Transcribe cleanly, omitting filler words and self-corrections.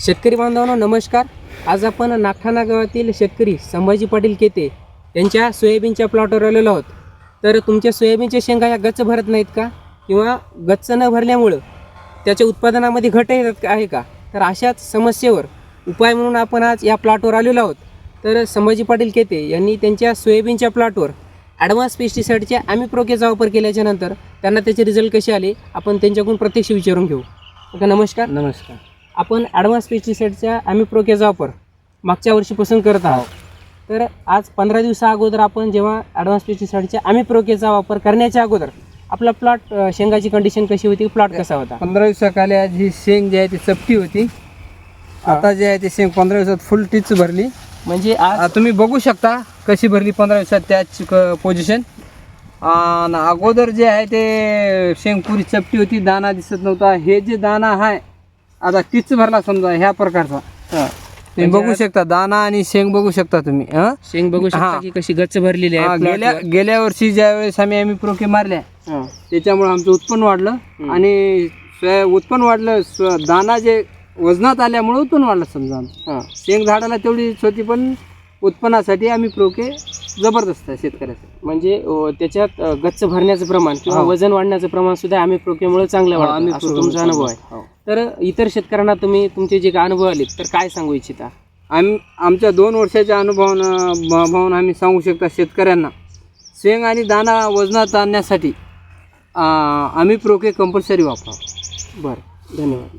शेतकरी बांधवांनो नमस्कार. आज आपण नागठाणा गावातील शेतकरी संभाजी पाटील केते यांच्या सोयाबीनच्या प्लॉटवर आलेलो आहोत. तर तुमच्या सोयाबीनच्या शेंगा या गच्च भरत नाहीत का, किंवा गच्च न भरल्यामुळं त्याच्या उत्पादनामध्ये घट येत आहे का, तर अशाच समस्येवर उपाय म्हणून आपण आज या प्लॉटवर आलेलो आहोत. तर संभाजी पाटील केते यांनी त्यांच्या सोयाबीनच्या प्लॉटवर ॲडव्हान्स पेस्टिसाईडच्या ॲमिप्रोकेचा वापर केल्याच्यानंतर त्यांना त्याचे रिझल्ट कसे आले आपण त्यांच्याकडून प्रत्यक्ष विचारून घेऊ. ओके, नमस्कार. नमस्कार. आपण ॲडव्हान्स पेस्टिसाईडच्या ॲमिप्रोकेचा वापर मागच्या वर्षीपासून करत आहोत. तर आज 15 दिवसा अगोदर आपण जेव्हा ॲडव्हान्स पेस्टिसाईडच्या ॲमिप्रोकेचा वापर करण्याच्या अगोदर आपला प्लॉट शेंगाची कंडिशन कशी होती, प्लॉट कसा होता? 15 दिवसाखाली आज ही शेंग जी आहे ती चपटी होती. आता जे आहे ती शेंग 15 दिवसात फुल टीच भरली. म्हणजे आज तुम्ही बघू शकता कशी भरली 15 दिवसात त्याच पोझिशन. आणि अगोदर जे आहे ते शेंग पुरी चपटी होती, दाना दिसत नव्हता. हे जे दाना आहे आता टीच भरला समजा ह्या प्रकारचा. तुम्ही बघू शकता दाना आणि शेंग बघू शकता तुम्ही. शेंग बघू शकता की कशी गच्च भरलेली आहे. गेल्या वर्षी ज्या वेळेस आम्ही ॲमिप्रोके मारल्या त्याच्यामुळे आमचं उत्पन्न वाढलं आणि उत्पन्न वाढलं. दाना जे वजनात आल्यामुळे उत्पन्न वाढलं समजा. शेंग झाडाला तेवढीच होती, पण उत्पन्नासाठी ॲमिप्रोके जबरदस्त आहे शेतकऱ्याचं. म्हणजे त्याच्यात गच्च भरण्याचं प्रमाण किंवा वजन वाढण्याचं प्रमाण सुद्धा ॲमिप्रोकेमुळे चांगलं वाढतं असं तुमचा अनुभव आहे. तर इतर शेतकऱ्यांना तुम्ही तुमचे जे काय अनुभव आले तर काय सांगू इच्छिता? आमच्या 2 वर्षाच्या अनुभवानं आम्ही सांगू शकता शेतकऱ्यांना शेंग आणि दाना वजनात आणण्यासाठी ॲमिप्रोके कंपल्सरी वापरावं. बरं, धन्यवाद.